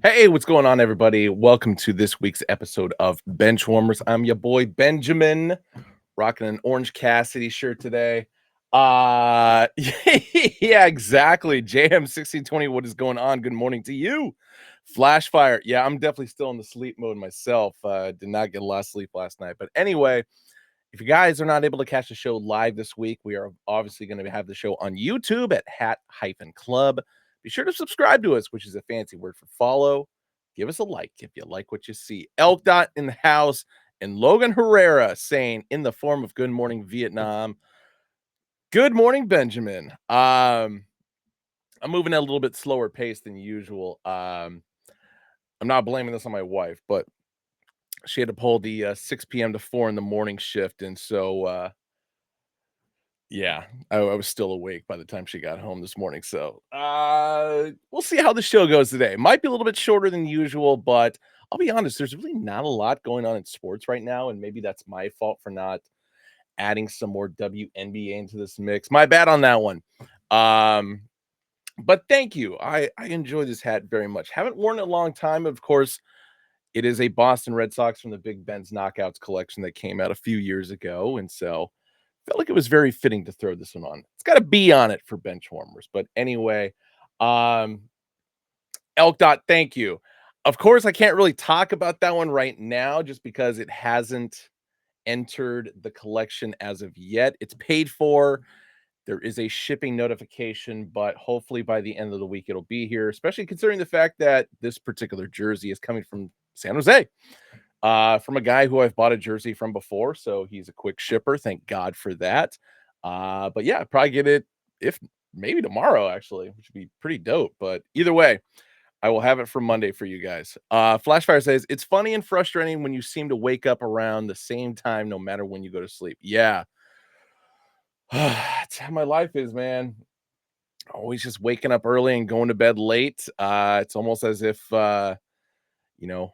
Hey, what's going on, everybody? Welcome to this week's episode of Benchwarmers. I'm your boy Benjamin, rocking an Orange Cassidy shirt today. Yeah, exactly. JM1620, what is going on? Good morning to you. Flashfire. Yeah, I'm definitely still in the sleep mode myself. Did not get a lot of sleep last night. But anyway, if you guys are not able to catch the show live this week, we are obviously going to have the show on YouTube at Hat-Club. Be sure to subscribe to us, which is a fancy word for follow. Give us a like if you like what you see. Elk Dot in the house and Logan Herrera saying in the form of good morning Vietnam. Good morning, Benjamin. I'm moving at a little bit slower pace than usual. I'm not blaming this on my wife, but she had to pull the 6 p.m. to 4 in the morning shift. And so yeah, I was still awake by the time she got home this morning. So, we'll see how the show goes today. Might be a little bit shorter than usual, but I'll be honest, there's really not a lot going on in sports right now, and maybe that's my fault for not adding some more WNBA into this mix. My bad on that one. Um, but thank you. I enjoy this hat very much. Haven't worn it in a long time. Of course, it is a Boston Red Sox from the Big Ben's Knockouts collection that came out a few years ago, and so felt like it was very fitting to throw this one on. It's got a B on it for Benchwarmers. But anyway, um, Elk Dot, thank you. Of course, I can't really talk about that one right now just because it hasn't entered the collection as of yet. It's paid for. There is a shipping notification, but hopefully by the end of the week it'll be here, especially considering the fact that this particular jersey is coming from San Jose. From a guy who I've bought a jersey from before, so he's a quick shipper. Thank God for that. But yeah, probably get it if maybe tomorrow, actually, which would be pretty dope. But either way, I will have it for Monday for you guys. Flashfire says it's funny and frustrating when you seem to wake up around the same time, no matter when you go to sleep. Yeah, it's how my life is, man. Always just waking up early and going to bed late. It's almost as if you know,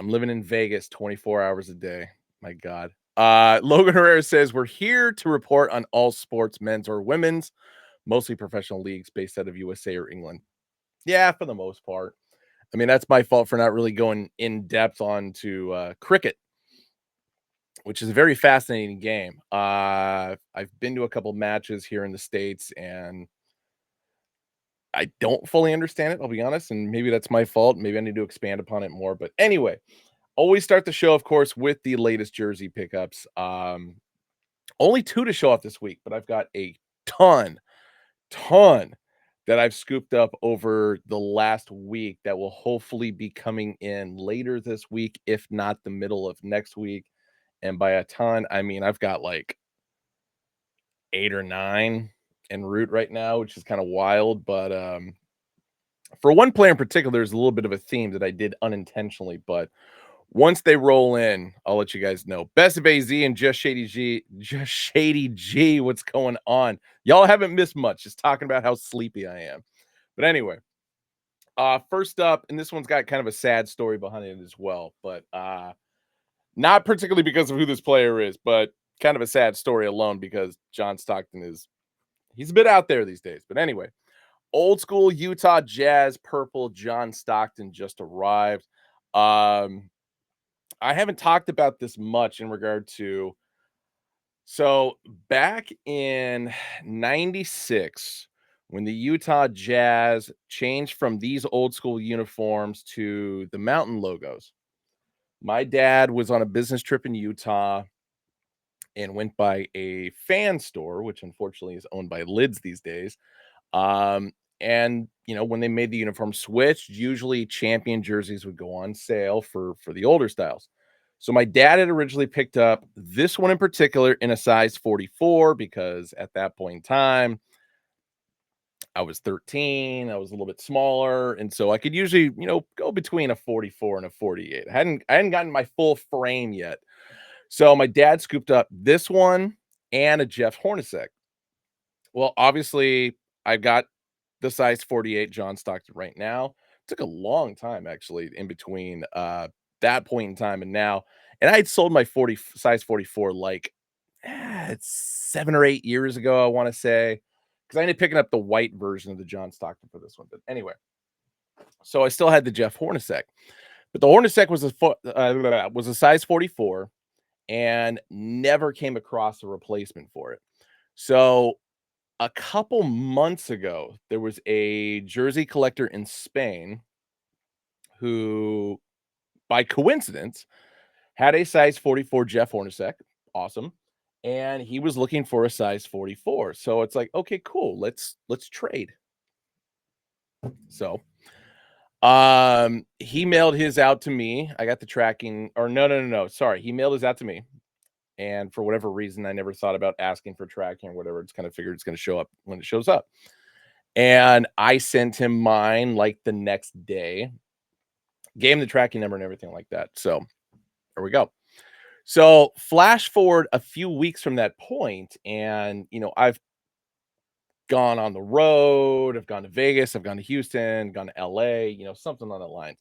I'm living in Vegas 24 hours a day. My God. Logan Herrera says we're here to report on all sports, men's or women's, mostly professional leagues based out of USA or England. Yeah, for the most part. I mean, that's my fault for not really going in depth onto cricket, which is a very fascinating game. I've been to a couple matches here in the States and I don't fully understand it, I'll be honest, and maybe that's my fault. Maybe I need to expand upon it more. But anyway, always start the show, of course, with the latest jersey pickups. Only two to show off this week, but I've got a ton that I've scooped up over the last week that will hopefully be coming in later this week, if not the middle of next week. And by a ton, I mean I've got like 8 or 9 en route right now, which is kind of wild. But for one player in particular, there's a little bit of a theme that I did unintentionally, but once they roll in, I'll let you guys know. Best of AZ and Just Shady G, what's going on? Y'all haven't missed much, just talking about how sleepy I am. But anyway, first up, and this one's got kind of a sad story behind it as well, but not particularly because of who this player is, but kind of a sad story alone because John Stockton he's a bit out there these days. But anyway, old school Utah Jazz purple John Stockton just arrived. I haven't talked about this much in regard to so back in 96 when the Utah Jazz changed from these old school uniforms to the mountain logos. My dad was on a business trip in Utah and went by a fan store, which unfortunately is owned by Lids these days. And when they made the uniform switch, usually champion jerseys would go on sale for the older styles. So my dad had originally picked up this one in particular in a size 44 because at that point in time, I was 13, I was a little bit smaller, and so I could usually, go between a 44 and a 48. I hadn't gotten my full frame yet. So my dad scooped up this one and a Jeff Hornacek. Well, obviously, I've got the size 48 John Stockton right now. Took a long time actually in between that point in time and now. And I had sold my 40 size 44 like it's 7 or 8 years ago, I want to say. Because I ended up picking up the white version of the John Stockton for this one. But anyway, so I still had the Jeff Hornacek. But the Hornacek was a size 44 and never came across a replacement for it. So a couple months ago, there was a jersey collector in Spain who, by coincidence, had a size 44 Jeff Hornacek. Awesome. And he was looking for a size 44. So it's like, okay, cool. Let's trade. So he mailed his out to me. I got the tracking, or no. Sorry. He mailed his out to me. And for whatever reason, I never thought about asking for tracking or whatever. It's kind of figured it's going to show up when it shows up. And I sent him mine like the next day, gave him the tracking number and everything like that. So there we go. So flash forward a few weeks from that point, and I've gone on the road, I've gone to Vegas, I've gone to Houston, gone to LA, something on that line.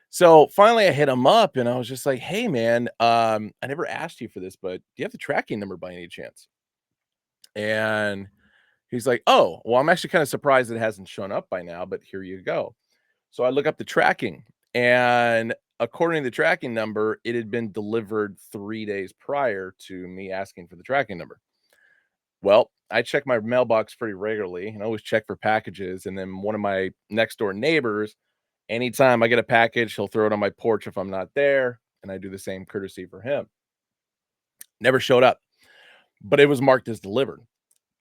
So finally I hit him up and I was just like, hey man, I never asked you for this, but do you have the tracking number by any chance? And he's like, oh, well, I'm actually kind of surprised it hasn't shown up by now, but here you go. So I look up the tracking, and according to the tracking number, it had been delivered 3 days prior to me asking for the tracking number. Well, I check my mailbox pretty regularly and I always check for packages. And then one of my next door neighbors, anytime I get a package, he'll throw it on my porch if I'm not there. And I do the same courtesy for him. Never showed up, but it was marked as delivered.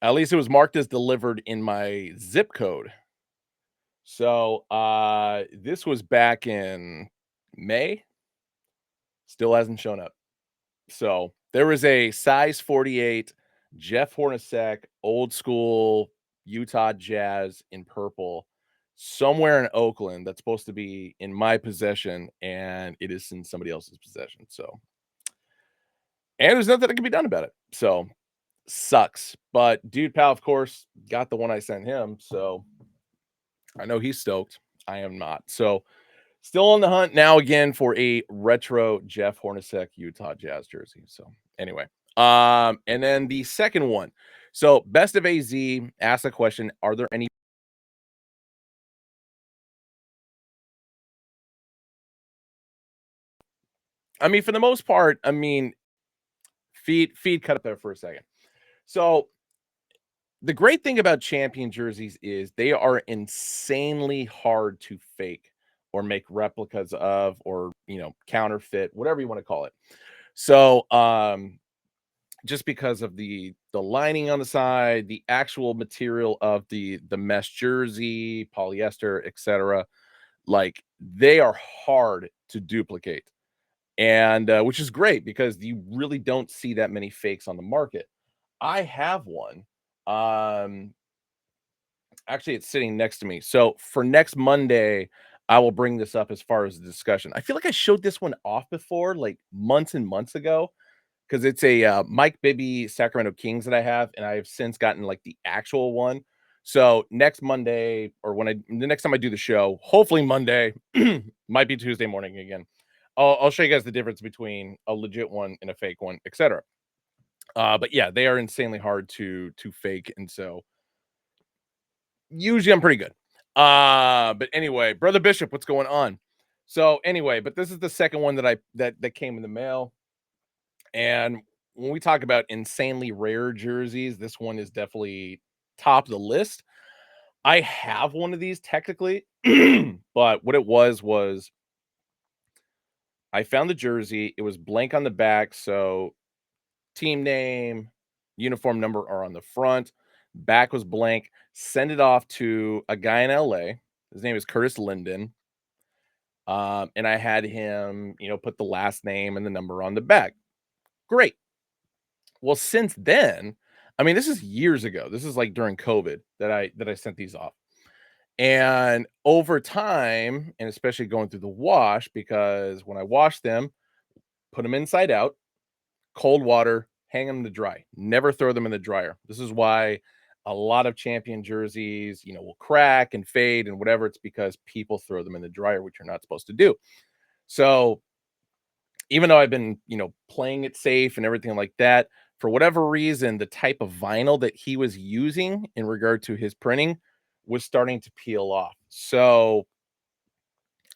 At least it was marked as delivered in my zip code. So this was back in May, still hasn't shown up. So there was a size 48 Jeff Hornacek old school Utah Jazz in purple somewhere in Oakland that's supposed to be in my possession, and it is in somebody else's possession. So, and there's nothing that can be done about it. So sucks. But dude pal, of course, got the one I sent him. So I know he's stoked. I am not. So still on the hunt now again for a retro Jeff Hornacek Utah Jazz jersey. So anyway, and then the second one. So Best of AZ asked a question: are there any? I mean, for the most part, I mean, feed cut up there for a second. So the great thing about champion jerseys is they are insanely hard to fake or make replicas of, or counterfeit, whatever you want to call it. So just because of the lining on the side, the actual material of the mesh jersey, polyester, etc. Like they are hard to duplicate, and which is great because you really don't see that many fakes on the market. I have one. Um, Actually, it's sitting next to me. So for next Monday, I will bring this up as far as the discussion. I feel like I showed this one off before, like months and months ago, because it's a Mike Bibby Sacramento Kings that I have, and I have since gotten like the actual one. So next Monday, or the next time I do the show, hopefully Monday, might be Tuesday morning again. I'll show you guys the difference between a legit one and a fake one, etc. But yeah, they are insanely hard to fake, and so usually I'm pretty good. But anyway, brother Bishop, what's going on? So anyway, but this is the second one that came in the mail. And when we talk about insanely rare jerseys, this one is definitely top of the list. I have one of these technically, but what it was I found the jersey. It was blank on the back, so team name, uniform number are on the front. Back was blank. Send it off to a guy in LA. His name is Curtis Linden. And I had him, put the last name and the number on the back. Great. Well, since then, I mean, this is years ago. This is like during COVID that I sent these off. And over time, and especially going through the wash, because when I wash them, put them inside out, cold water, hang them to dry. Never throw them in the dryer. This is why a lot of champion jerseys, will crack and fade and whatever. It's because people throw them in the dryer, which you're not supposed to do. So even though I've been, playing it safe and everything like that, for whatever reason, the type of vinyl that he was using in regard to his printing was starting to peel off. So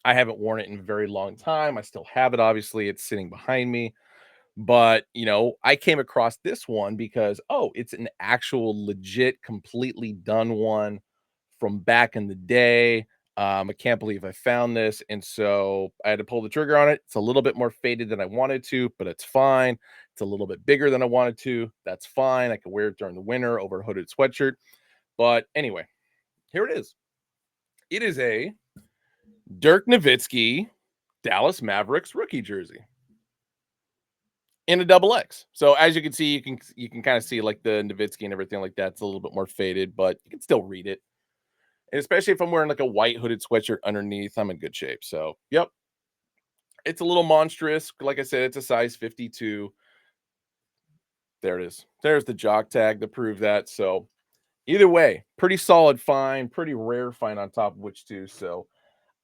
I haven't worn it in a very long time. I still have it. Obviously, it's sitting behind me. But, I came across this one because, oh, it's an actual legit, completely done one from back in the day. I can't believe I found this. And so I had to pull the trigger on it. It's a little bit more faded than I wanted to, but it's fine. It's a little bit bigger than I wanted to. That's fine. I can wear it during the winter over a hooded sweatshirt. But anyway, here it is. It is a Dirk Nowitzki Dallas Mavericks rookie jersey in a double X. So as you can see, you can kind of see like the Nowitzki and everything like that. It's a little bit more faded, but you can still read it. And especially if I'm wearing like a white hooded sweatshirt underneath, I'm in good shape. So yep, it's a little monstrous. Like I said, it's a size 52. There it is. There's the jock tag to prove that. So either way, pretty solid find, pretty rare find on top of which too. So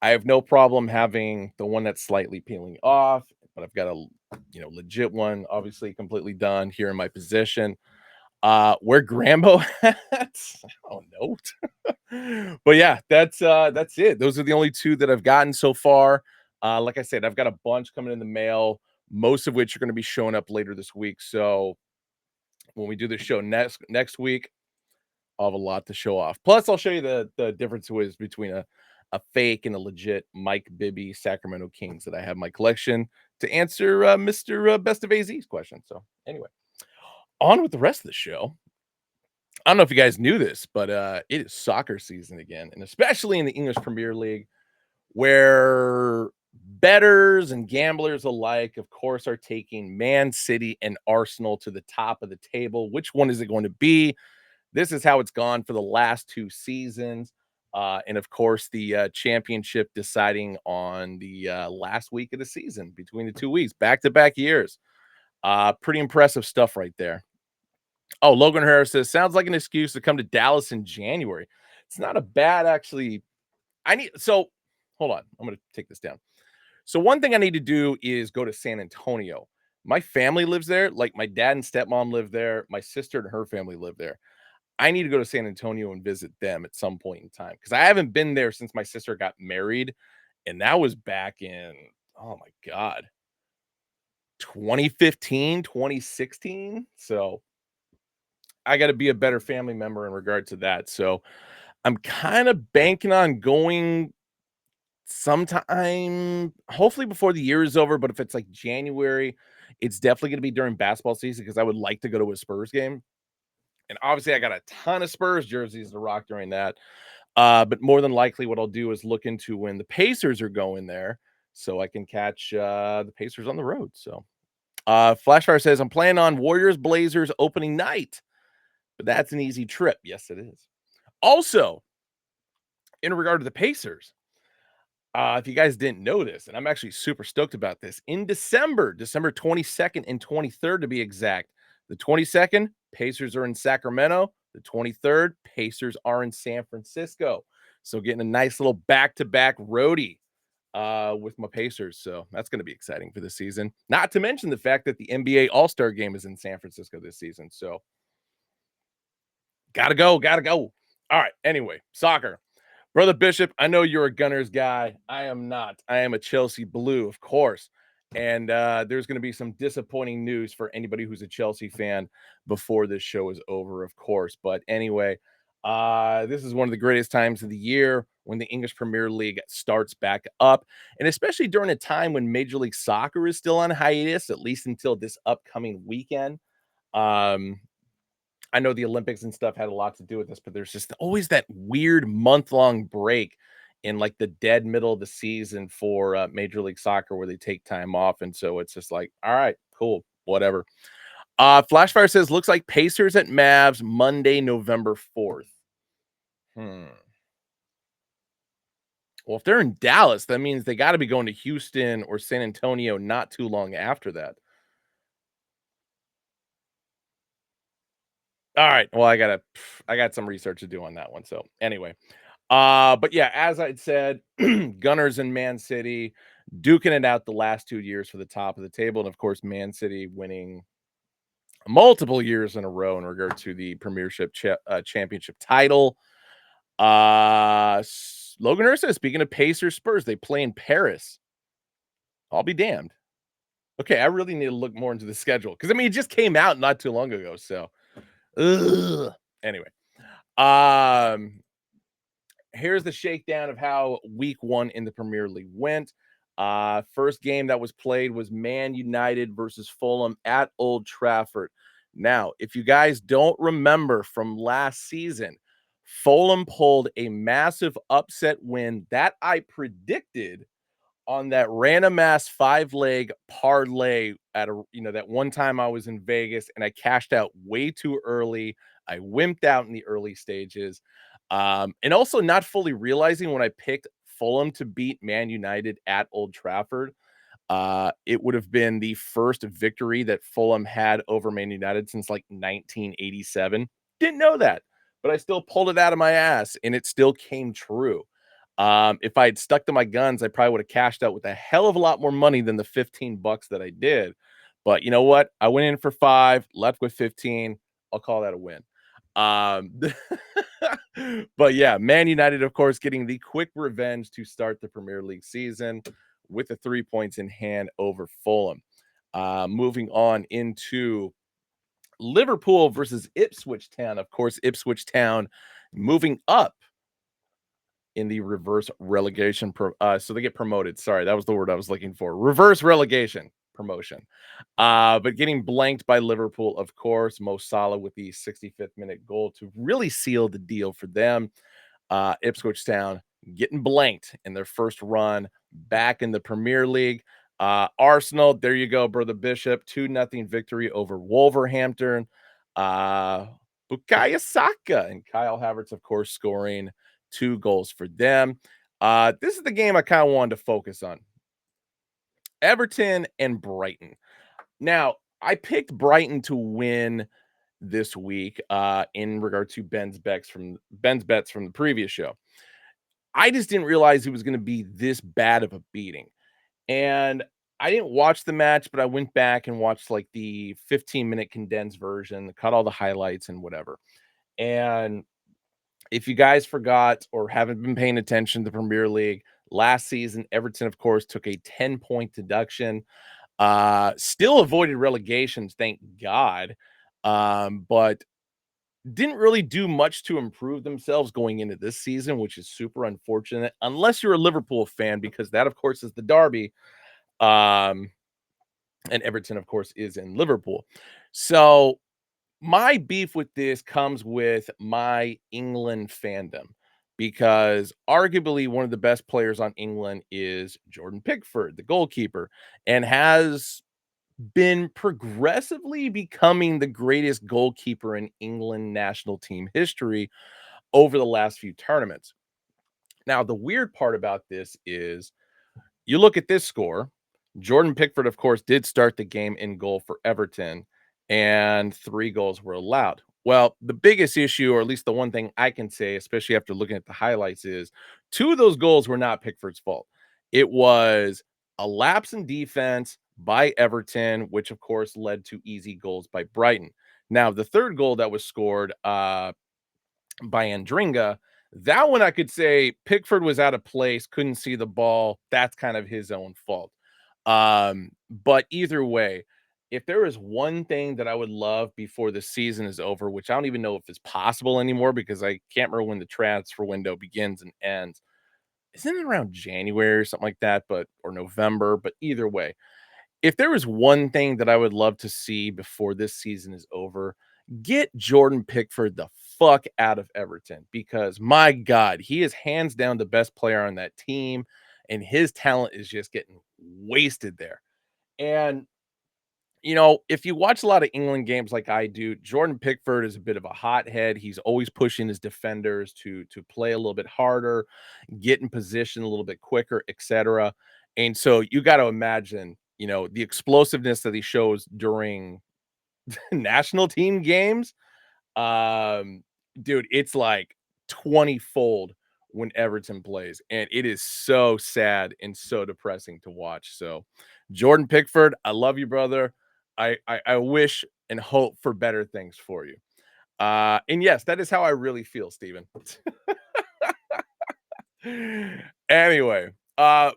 I have no problem having the one that's slightly peeling off, but I've got a legit one, obviously completely done here in my possession. Where Grambo at? Oh no. But yeah, that's it. Those are the only two that I've gotten so far. Like I said, I've got a bunch coming in the mail, most of which are going to be showing up later this week. So when we do the show next week, I'll have a lot to show off. Plus, I'll show you the difference was between a fake and a legit Mike Bibby Sacramento Kings that I have in my collection to answer Mr. Best of AZ's question. So anyway, on with the rest of the show. I don't know if you guys knew this, but it is soccer season again, and especially in the English Premier League, where bettors and gamblers alike, of course, are taking Man City and Arsenal to the top of the table. Which one is it going to be? This is how it's gone for the last two seasons. And of course, the championship deciding on the last week of the season between the 2 weeks, back to back years. Pretty impressive stuff right there. Oh, Logan Harris says, sounds like an excuse to come to Dallas in January. It's not a bad, actually. Hold on. I'm going to take this down. So, one thing I need to do is go to San Antonio. My family lives there. Like my dad and stepmom live there. My sister and her family live there. I need to go to San Antonio and visit them at some point in time because I haven't been there since my sister got married. And that was back in, oh my God, 2015, 2016. So, I got to be a better family member in regard to that. So I'm kind of banking on going sometime, hopefully before the year is over. But if it's like January, it's definitely going to be during basketball season because I would like to go to a Spurs game. And obviously, I got a ton of Spurs jerseys to rock during that. But more than likely, what I'll do is look into when the Pacers are going there so I can catch the Pacers on the road. So Flashfire says, I'm planning on Warriors Blazers opening night. But that's an easy trip. Yes, it is. Also, in regard to the Pacers, if you guys didn't know this, and I'm actually super stoked about this, in December 22nd and 23rd to be exact, the 22nd, Pacers are in Sacramento. The 23rd, Pacers are in San Francisco. So getting a nice little back-to-back roadie with my Pacers. So that's going to be exciting for this season. Not to mention the fact that the NBA All-Star game is in San Francisco this season. So gotta go, gotta go. All right. Anyway, soccer. Brother Bishop, I know you're a Gunners guy. I am not. I am a Chelsea Blue, of course. And there's going to be some disappointing news for anybody who's a Chelsea fan before this show is over, of course. But anyway, this is one of the greatest times of the year when the English Premier League starts back up. And especially during a time when Major League Soccer is still on hiatus, at least until this upcoming weekend. Um, I know the Olympics and stuff had a lot to do with this, but there's just always that weird month-long break in like the dead middle of the season for Major League Soccer where they take time off. And so it's just like, all right, cool, whatever. Flashfire says, looks like Pacers at Mavs Monday, November 4th. Hmm. Well, if they're in Dallas, that means they got to be going to Houston or San Antonio not too long after that. All right. Well, I got some research to do on that one. So anyway, but yeah, as I'd said, Gunners and Man City duking it out the last 2 years for the top of the table, and of course, Man City winning multiple years in a row in regard to the Championship title. Logan Ursa, speaking of Pacers Spurs, they play in Paris. I'll be damned. Okay, I really need to look more into the schedule because I mean it just came out not too long ago. So, ugh. Anyway, um, here's the shakedown of how week one in the Premier League went. First game that was played was Man United versus Fulham at Old Trafford. Now, if you guys don't remember from last season, Fulham pulled a massive upset win that I predicted on that random ass 5-leg parlay at a that one time I was in Vegas and I cashed out way too early. I wimped out in the early stages. And also not fully realizing when I picked Fulham to beat Man United at Old Trafford, it would have been the first victory that Fulham had over Man United since like 1987. Didn't know that, but I still pulled it out of my ass and it still came true. If I had stuck to my guns, I probably would have cashed out with a hell of a lot more money than the 15 bucks that I did. But you know what? I went in for 5, left with 15. I'll call that a win. Um, but yeah, Man United, of course, getting the quick revenge to start the Premier League season with the 3 points in hand over Fulham. Moving on into Liverpool versus Ipswich Town. Of course, Ipswich Town moving up in the reverse relegation. So they get promoted. Sorry, that was the word I was looking for. Reverse relegation promotion. But getting blanked by Liverpool, of course. Mo Salah with the 65th minute goal to really seal the deal for them. Ipswich Town getting blanked in their first run back in the Premier League. Arsenal, there you go, Brother Bishop. 2-0 victory over Wolverhampton. Bukayo Saka and Kyle Havertz, of course, scoring 2 goals for them. This is the game I kind of wanted to focus on. Everton and Brighton. Now, I picked Brighton to win this week in regard to Ben's bets from the previous show. I just didn't realize it was going to be this bad of a beating. And I didn't watch the match, but I went back and watched like the 15-minute condensed version, cut all the highlights and whatever. And if you guys forgot or haven't been paying attention to the Premier League, last season, Everton, of course, took a 10-point deduction. Still avoided relegations, thank God. But didn't really do much to improve themselves going into this season, which is super unfortunate, unless you're a Liverpool fan, because that, of course, is the derby. And Everton, of course, is in Liverpool. So my beef with this comes with my England fandom because arguably one of the best players on England is Jordan Pickford, the goalkeeper, and has been progressively becoming the greatest goalkeeper in England national team history over the last few tournaments. Now, the weird part about this is you look at this score. Jordan Pickford, of course, did start the game in goal for Everton, and 3 goals were allowed. Well, the biggest issue, or at least the one thing I can say, especially after looking at the highlights, is 2 of those goals were not Pickford's fault. It was a lapse in defense by Everton, which of course led to easy goals by Brighton. Now, the third goal that was scored by Andringa, that one I could say Pickford was out of place, couldn't see the ball. That's kind of his own fault. But either way, if there is one thing that I would love before the season is over, which I don't even know if it's possible anymore because I can't remember when the transfer window begins and ends. Isn't it around January or something like that, but or November? But either way, if there was one thing that I would love to see before this season is over, get Jordan Pickford the fuck out of Everton because my God, he is hands down the best player on that team, and his talent is just getting wasted there. And if you watch a lot of England games like I do, Jordan Pickford is a bit of a hothead. He's always pushing his defenders to play a little bit harder, get in position a little bit quicker, etc. And so you got to imagine, the explosiveness that he shows during national team games. Um, Dude, it's like 20-fold when Everton plays, and it is so sad and so depressing to watch. So, Jordan Pickford, I love you, brother. I wish and hope for better things for you. And yes, that is how I really feel, Steven. Anyway,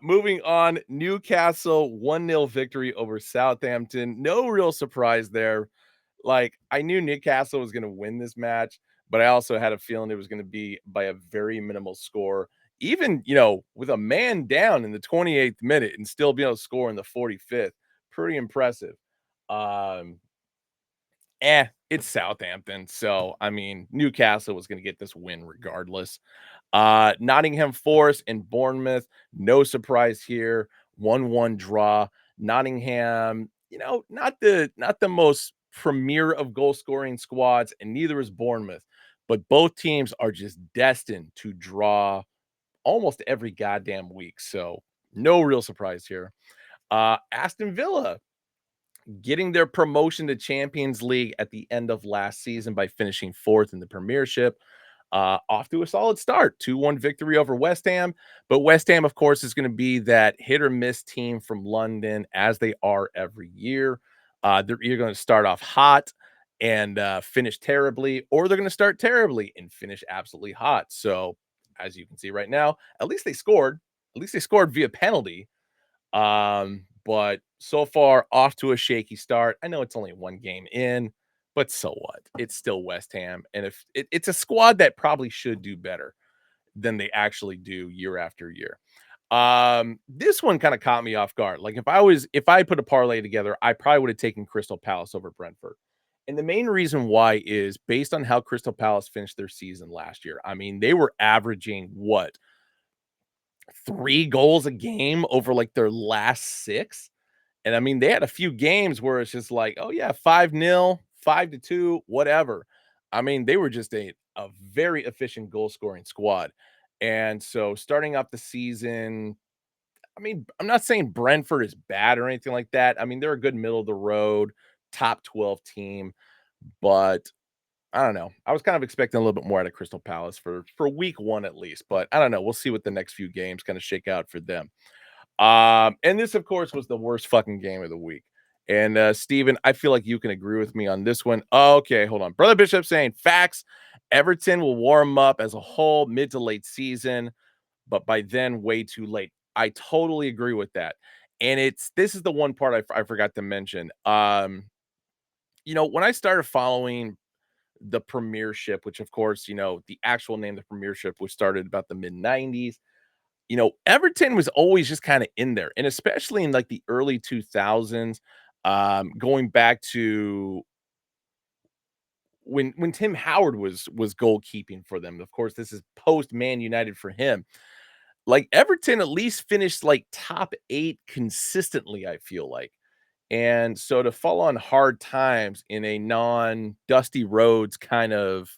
moving on, Newcastle 1-0 victory over Southampton. No real surprise there. Like, I knew Newcastle was gonna win this match, but I also had a feeling it was gonna be by a very minimal score. Even, with a man down in the 28th minute and still be able to score in the 45th, pretty impressive. Um, it's Southampton, so, I mean, Newcastle was gonna get this win regardless. Nottingham Forest and Bournemouth, no surprise here. 1-1 draw. Nottingham, not the most premier of goal scoring squads, and neither is Bournemouth. But both teams are just destined to draw almost every goddamn week. So no real surprise here. Aston Villa getting their promotion to Champions League at the end of last season by finishing fourth in the Premiership. Off to a solid start, 2-1 victory over West Ham. But West Ham, of course, is going to be that hit or miss team from London, as they are every year. They're either going to start off hot and finish terribly, or they're going to start terribly and finish absolutely hot. So, as you can see right now, at least they scored. At least they scored via penalty. But so far off to a shaky start. I know it's only one game in, but so what? It's still West Ham, and if it's a squad that probably should do better than they actually do year after year. This one kind of caught me off guard. Like if I put a parlay together, I probably would have taken Crystal Palace over Brentford. And the main reason why is based on how Crystal Palace finished their season last year. I mean, they were averaging what, 3 goals a game over like their last six. And I mean, they had a few games where it's just like, oh yeah, 5-0, 5-2, whatever. I mean, they were just a very efficient goal scoring squad. And so starting up the season, I mean, I'm not saying Brentford is bad or anything like that. I mean, they're a good middle of the road, top 12 team, but I don't know. I was kind of expecting a little bit more out of Crystal Palace for week one at least, but I don't know. We'll see what the next few games kind of shake out for them. And this, of course, was the worst fucking game of the week. And Steven, I feel like you can agree with me on this one. Okay, hold on. Brother Bishop saying facts. Everton will warm up as a whole mid to late season, but by then, way too late. I totally agree with that. And this is the one part I forgot to mention. When I started following the Premiership, which of course, the actual name of the Premiership was started about the mid 90s. Everton was always just kind of in there, and especially in like the early 2000s, going back to when Tim Howard was goalkeeping for them. Of course, this is post Man United for him. Like Everton at least finished like top 8 consistently, I feel like. And so to fall on hard times in a non Dusty Roads kind of,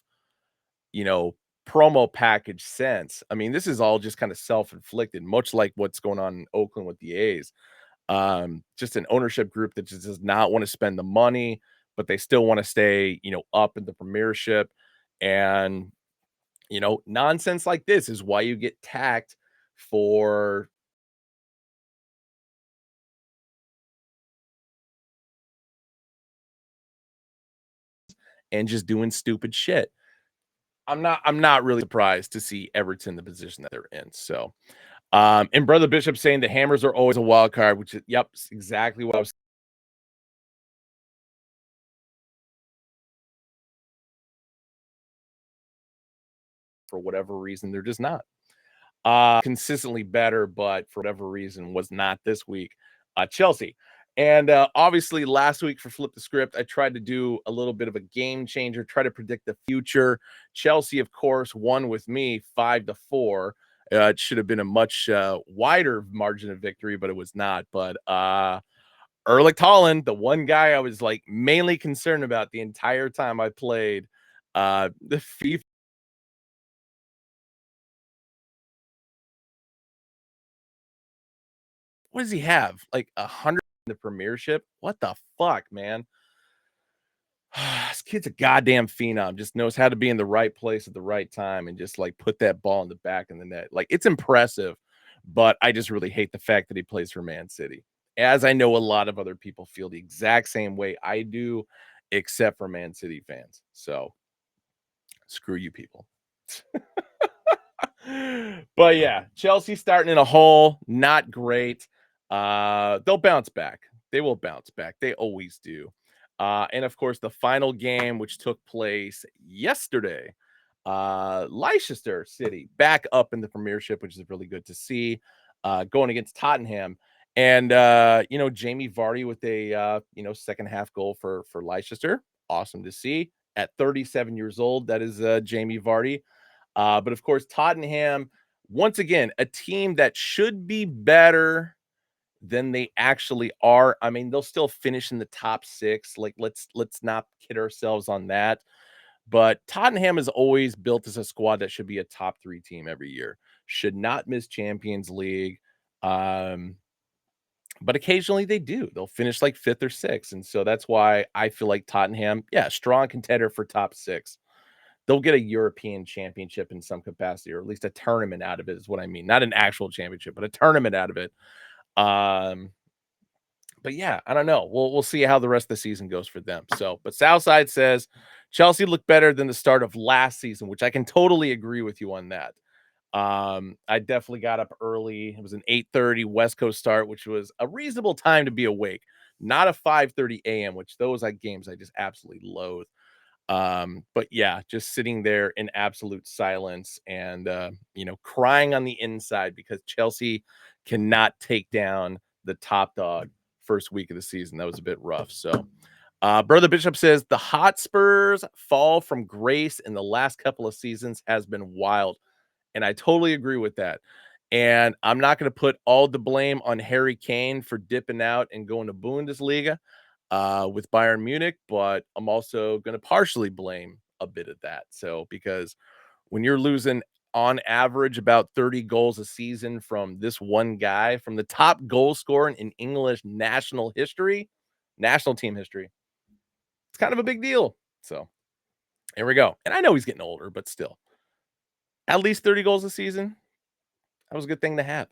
you know, promo package sense. I mean, this is all just kind of self-inflicted, much like what's going on in Oakland with the A's. Just an ownership group that just does not want to spend the money, but they still want to stay, up in the premiership. And, nonsense like this is why you get tacked for and just doing stupid shit. I'm not really surprised to see Everton in the position that they're in. So and Brother Bishop saying the Hammers are always a wild card, which is yep, exactly what I was for whatever reason, they're just not. Consistently better, but for whatever reason was not this week. Chelsea. And obviously, last week for Flip the Script, I tried to do a little bit of a game changer, try to predict the future. Chelsea, of course, won with me 5-4. It should have been a much wider margin of victory, but it was not. But Erlich Haaland, the one guy I was like mainly concerned about the entire time I played the FIFA. What does he have? Like 100 in the Premiership? What the fuck, man? This kid's a goddamn phenom. Just knows how to be in the right place at the right time and just like put that ball in the back of the net. Like it's impressive, but I just really hate the fact that he plays for Man City. As I know a lot of other people feel the exact same way I do, except for Man City fans. So screw you people. But yeah, Chelsea starting in a hole, not great. They'll bounce back. They will bounce back. They always do. And of course, the final game, which took place yesterday, Leicester City back up in the Premiership, which is really good to see. Going against Tottenham, and Jamie Vardy with a second half goal for Leicester. Awesome to see. At 37 years old, that is Jamie Vardy. But of course, Tottenham, once again, a team that should be better than they actually are. I mean, they'll still finish in the top six. Like, let's not kid ourselves on that. But Tottenham is always built as a squad that should be a top three team every year. Should not miss Champions League. Um, but occasionally they do. They'll finish like fifth or sixth. And so that's why I feel like Tottenham, yeah, strong contender for top six. They'll get a European championship in some capacity, or at least a tournament out of it, is what I mean. Not an actual championship, but a tournament out of it. Um, but yeah, I don't know. We'll see how the rest of the season goes for them. So, but Southside says Chelsea looked better than the start of last season, which I can totally agree with you on that. I definitely got up early. It was an 8:30 West Coast start, which was a reasonable time to be awake. Not a 5:30 a.m., which those like games I just absolutely loathe. But yeah, just sitting there in absolute silence and crying on the inside because Chelsea cannot take down the top dog first week of the season. That was a bit rough. So Brother Bishop says the Hotspurs fall from grace in the last couple of seasons has been wild. And I totally agree with that. And I'm not going to put all the blame on Harry Kane for dipping out and going to Bundesliga with Bayern Munich, but I'm also going to partially blame a bit of that. So, because when you're losing on average about 30 goals a season from this one guy, from the top goal scorer in English national team history, it's kind of a big deal. So, here we go. And I know he's getting older, but still, at least 30 goals a season, that was a good thing to have,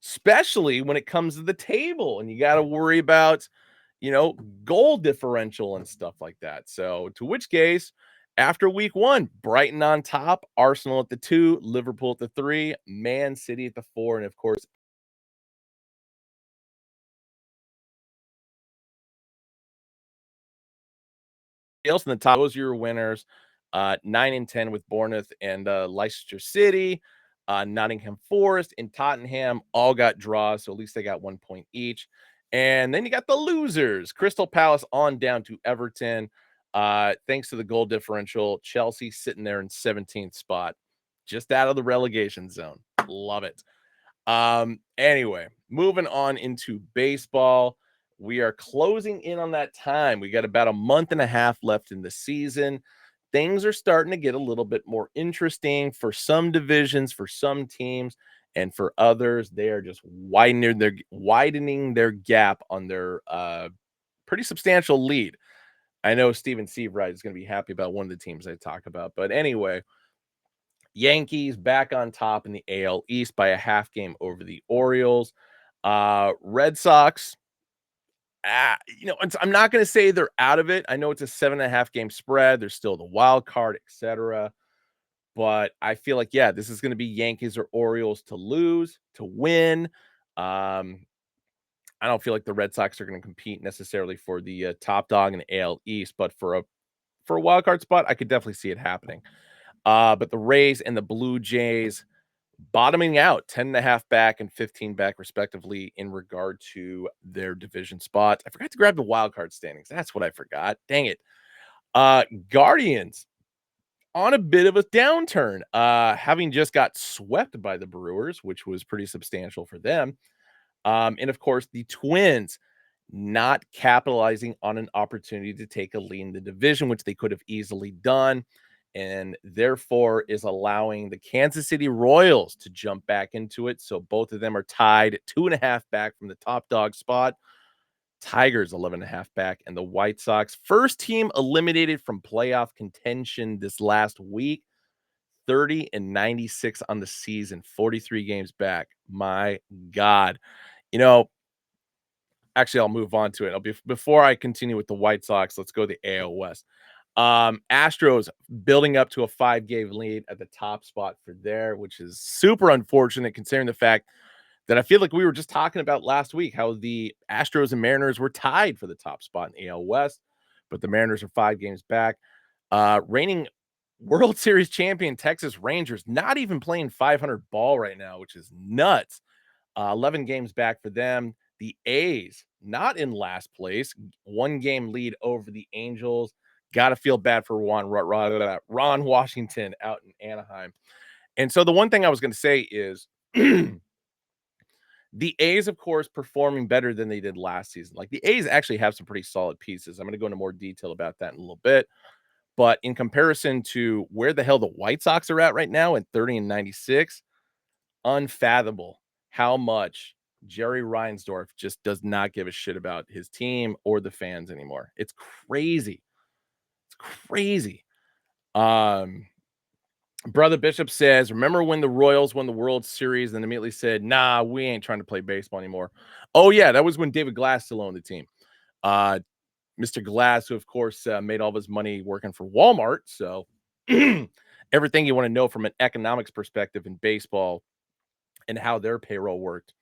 especially when it comes to the table and you got to worry about, you know, goal differential and stuff like that. So, to which case, after week one, Brighton on top, Arsenal at the 2, Liverpool at the 3, Man City at the 4, and of course, else in the top. Those are your winners. 9 and 10 with Bournemouth and Leicester City. Nottingham Forest and Tottenham all got draws, so at least they got 1 point each. And then you got the losers, Crystal Palace on down to Everton. Thanks to the goal differential, Chelsea sitting there in 17th spot, just out of the relegation zone. Love it. Anyway, moving on into baseball. We are closing in on that time. We got about a month and a half left in the season. Things are starting to get a little bit more interesting for some divisions, for some teams, and for others, they are just widening their gap on their pretty substantial lead. I know Steven Seabright is going to be happy about one of the teams I talk about, but anyway, Yankees back on top in the AL East by a half game over the Orioles. Red Sox, I'm not going to say they're out of it. I know it's a 7.5 game spread. There's still the wild card, etc. But I feel like, yeah, this is going to be Yankees or Orioles to lose, to win. I don't feel like the Red Sox are going to compete necessarily for the top dog in the AL East, but for a wild card spot, I could definitely see it happening. But the Rays and the Blue Jays, bottoming out 10.5 back and 15 back respectively in regard to their division spots. I forgot to grab the wild card standings. That's what I forgot. Dang it. Guardians on a bit of a downturn, having just got swept by the Brewers, which was pretty substantial for them. And of course, the Twins not capitalizing on an opportunity to take a lead in the division, which they could have easily done, and therefore is allowing the Kansas City Royals to jump back into it. So both of them are tied at 2.5 back from the top dog spot. Tigers 11.5 back, and the White Sox, first team eliminated from playoff contention this last week. 30 and 96 on the season, 43 games back. My God. You know, actually, I'll move on to it. I'll be before I continue with the White Sox, let's go to the AL West. Astros building up to a 5-game lead at the top spot for there, which is super unfortunate considering the fact that I feel like we were just talking about last week how the Astros and Mariners were tied for the top spot in AL West, but the Mariners are 5 games back. Reigning World Series champion Texas Rangers not even playing 500 ball right now, which is nuts. 11 games back for them. The A's not in last place, 1 game lead over the Angels. Got to feel bad for Ron Washington out in Anaheim. And so the one thing I was going to say is the A's, of course, performing better than they did last season. Like the A's actually have some pretty solid pieces. I'm going to go into more detail about that in a little bit. But in comparison to where the hell the White Sox are at right now at 30 and 96, unfathomable how much Jerry Reinsdorf just does not give a shit about his team or the fans anymore. It's crazy. It's crazy. Um, Brother Bishop says, remember when the Royals won the World Series and immediately said, nah, we ain't trying to play baseball anymore. Oh, yeah, that was when David Glass still owned the team. Mr. Glass, who, of course, made all of his money working for Walmart. So everything you want to know from an economics perspective in baseball and how their payroll worked,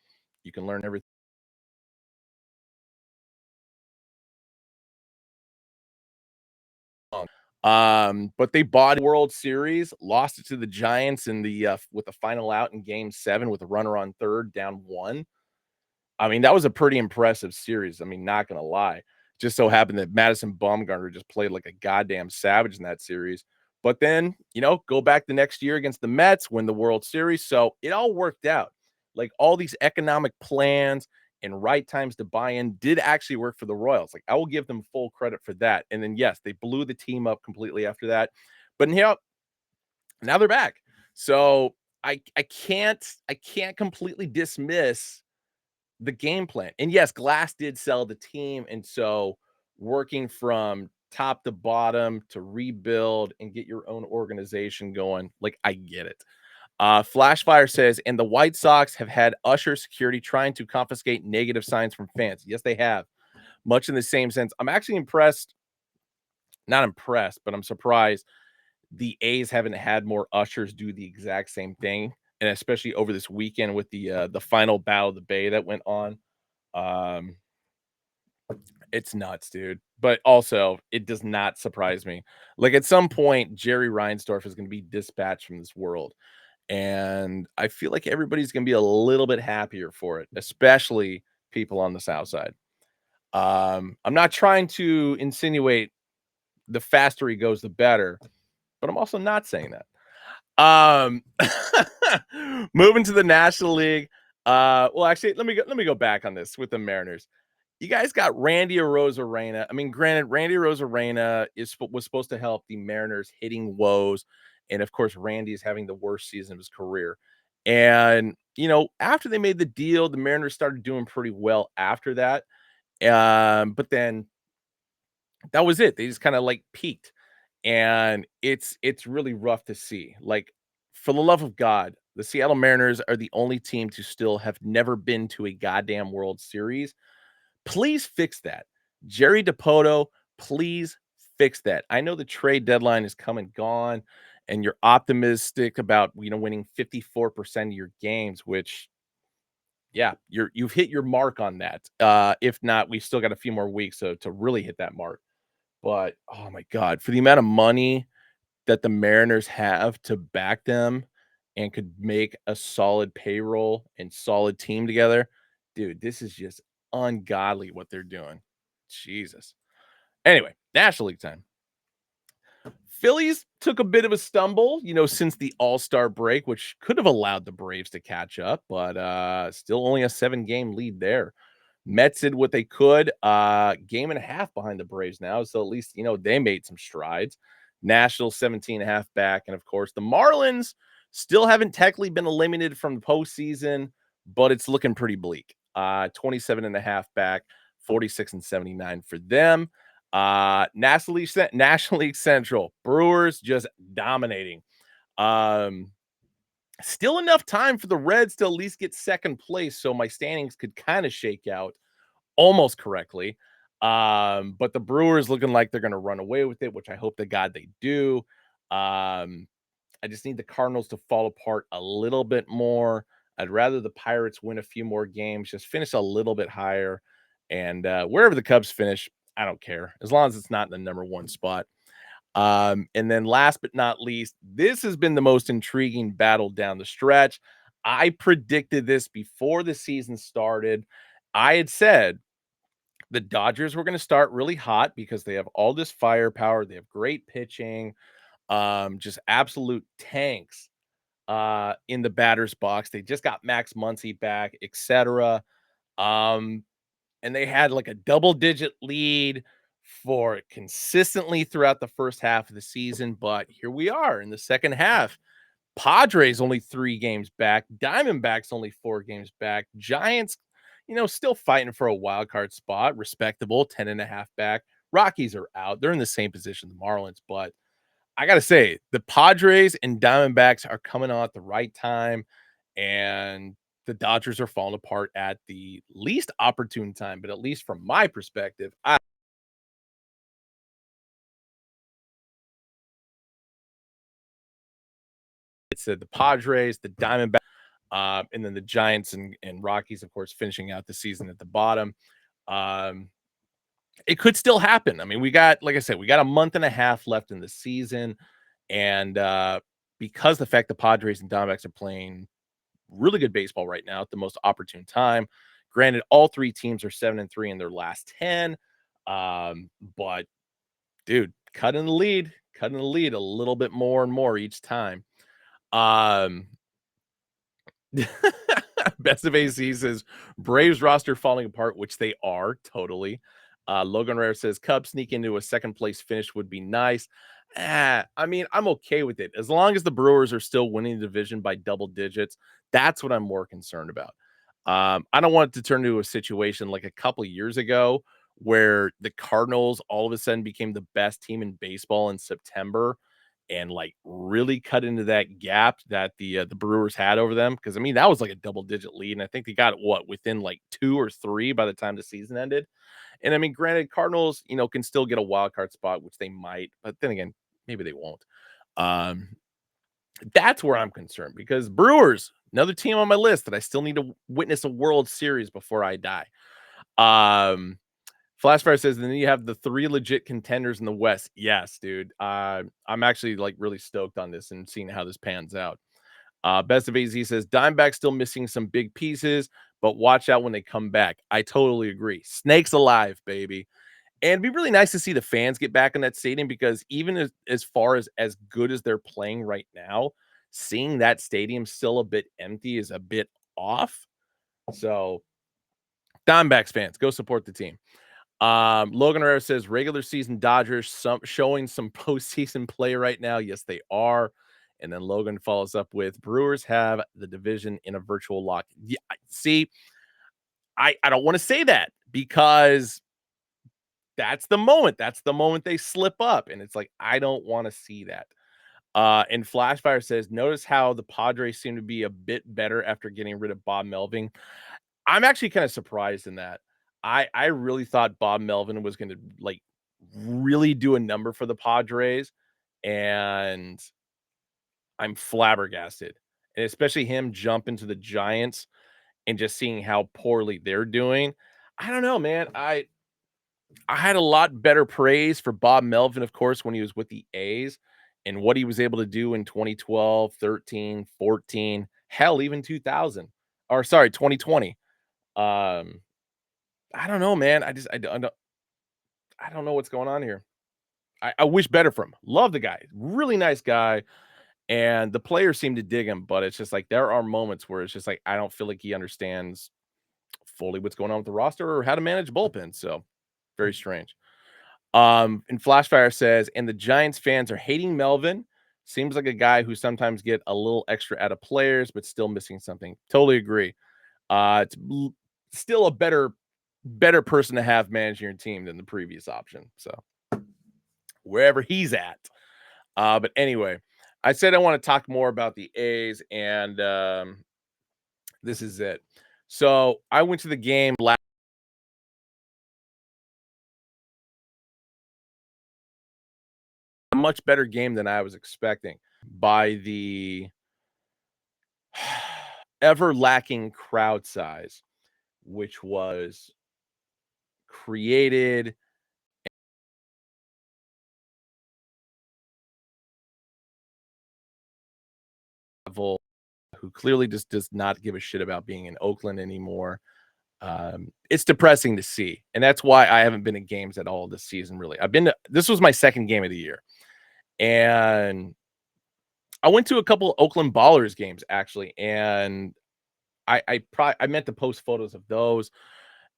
you can learn everything. But they bought World Series, lost it to the Giants in the with the final out in Game 7 with a runner on third, down 1. I mean, that was a pretty impressive series. I mean, not gonna lie. Just so happened that Madison Bumgarner just played like a goddamn savage in that series. But then, go back the next year against the Mets, win the World Series. So it all worked out. Like all these economic plans and right times to buy in did actually work for the Royals. Like I will give them full credit for that. And then yes, they blew the team up completely after that. But now they're back. So I can't completely dismiss the game plan. And yes, Glass did sell the team. And so working from top to bottom to rebuild and get your own organization going, like I get it. Flashfire says, and the White Sox have had Usher security trying to confiscate negative signs from fans. Yes, they have. Much in the same sense. I'm actually impressed, not impressed, but I'm surprised the A's haven't had more ushers do the exact same thing. And especially over this weekend with the final Battle of the Bay that went on. Um, It's nuts, dude. But also, it does not surprise me. Like at some point, Jerry Reinsdorf is going to be dispatched from this world. And I feel like everybody's going to be a little bit happier for it, especially people on the South Side. I'm not trying to insinuate the faster he goes, the better, but I'm also not saying that. Um, moving to the National League. Well, actually, let me go back on this with the Mariners. You guys got Randy Arozarena. I mean, granted, Randy Arozarena was supposed to help the Mariners hitting woes, and of course, Randy is having the worst season of his career. And after they made the deal, the Mariners started doing pretty well after that. But then that was it. They just kind of like peaked, and it's really rough to see. Like, for the love of God, the Seattle Mariners are the only team to still have never been to a goddamn World Series. Please fix that. Jerry Dipoto, please fix that. I know the trade deadline is come and gone, and you're optimistic about winning 54% of your games, which yeah, you've hit your mark on that. If not, we've still got a few more weeks to really hit that mark. But oh my God, for the amount of money that the Mariners have to back them and could make a solid payroll and solid team together, dude, this is just ungodly what they're doing. Jesus. Anyway, National League time. Phillies took a bit of a stumble, since the All-Star break, which could have allowed the Braves to catch up, but still only a 7-game lead there. Mets did what they could, game and a half behind the Braves now, so at least, they made some strides. Nationals 17 and a half back, and of course, the Marlins still haven't technically been eliminated from the postseason, but it's looking pretty bleak. 27 and a half back, 46 and 79 for them. National League Central, Brewers just dominating. Um, Still enough time for the Reds to at least get second place, so my standings could kind of shake out almost correctly. But the Brewers looking like they're going to run away with it, which I hope to God they do. I just need the Cardinals to fall apart a little bit more. I'd rather the Pirates win a few more games, just finish a little bit higher. And wherever the Cubs finish, I don't care as long as it's not in the number one spot. And then last but not least, this has been the most intriguing battle down the stretch. I predicted this before the season started. I had said the Dodgers were going to start really hot because they have all this firepower. They have great pitching, just absolute tanks in the batter's box. They just got Max Muncy back, etc. Um, and they had like a double-digit lead for consistently throughout the first half of the season. But here we are in the second half. Padres only 3 games back. Diamondbacks only 4 games back. Giants, still fighting for a wild card spot. Respectable, 10 and a half back. Rockies are out. They're in the same position the Marlins, but I gotta say, the Padres and Diamondbacks are coming on at the right time, and the Dodgers are falling apart at the least opportune time. But at least from my perspective, I said the Padres, the Diamondbacks, and then the Giants and Rockies, of course, finishing out the season at the bottom. Um, it could still happen. I mean, like I said, we got a month and a half left in the season, and because the fact the Padres and Diamondbacks are playing really good baseball right now at the most opportune time. Granted, all 3 teams are 7-3 in their last 10. But dude, cutting the lead a little bit more and more each time. Um, Best of AC says Braves roster falling apart, which they are totally. Logan Rare says Cubs sneak into a second place finish would be nice. I mean, I'm okay with it as long as the Brewers are still winning the division by double digits. That's what I'm more concerned about. I don't want it to turn into a situation like a couple years ago where the Cardinals all of a sudden became the best team in baseball in September and like really cut into that gap that the Brewers had over them. Because I mean, that was like a double digit lead, and I think they got it within like 2 or 3 by the time the season ended. And I mean, granted, Cardinals, can still get a wild card spot, which they might, but then again, maybe they won't. Um, that's where I'm concerned because Brewers, another team on my list that I still need to witness a World Series before I die. Um, Flashfire says, then you have the 3 legit contenders in the West. Yes, dude. I'm actually like really stoked on this and seeing how this pans out. Best of AZ says, Dimeback still missing some big pieces, but watch out when they come back. I totally agree. Snakes alive, baby. And it'd be really nice to see the fans get back in that stadium because even as far as good as they're playing right now, seeing that stadium still a bit empty is a bit off. So, Diamondbacks fans, go support the team. Logan Herrera says regular season Dodgers showing some postseason play right now. Yes, they are. And then Logan follows up with Brewers have the division in a virtual lock. Yeah, see, I don't want to say that because that's the moment. That's the moment they slip up. And it's like, I don't want to see that. And Flashfire says, notice how the Padres seem to be a bit better after getting rid of Bob Melvin. I'm actually kind of surprised in that. I really thought Bob Melvin was going to like really do a number for the Padres, and I'm flabbergasted. And especially him jumping to the Giants and just seeing how poorly they're doing. I don't know, man. I had a lot better praise for Bob Melvin, of course, when he was with the A's. and what he was able to do in 2012, 13, 14, hell, even 2000, or sorry, 2020. Um, I don't know, man. I don't know what's going on here. I wish better for him. Love the guy. Really nice guy. And the players seem to dig him, but it's just like there are moments where it's just like I don't feel like he understands fully what's going on with the roster or how to manage bullpen. So very strange. And Flashfire says, and the Giants fans are hating Melvin. Seems like a guy who sometimes get a little extra out of players, but still missing something. Totally agree. Still a better person to have managing your team than the previous option. So wherever he's at. But anyway, I said I want to talk more about the A's, and this is it. So I went to the game last. A much better game than I was expecting by the ever lacking crowd size, which was created who clearly just does not give a shit about being in Oakland anymore. It's depressing to see, and that's why I haven't been at games at all this season. Really, this was my second game of the year, and I went to a couple Oakland Ballers games actually, and I meant to post photos of those.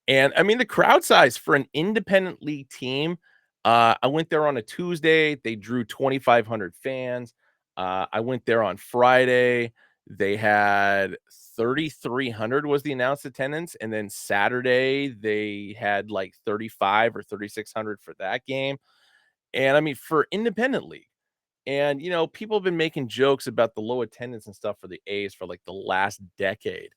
And I mean, the crowd size for an independent league team, I went there on a Tuesday. They drew 2,500 fans. I went there on Friday. They had 3,300 was the announced attendance. And then Saturday, they had like 35 or 3,600 for that game. And I mean, for independent league. And, people have been making jokes about the low attendance and stuff for the A's for like the last decade.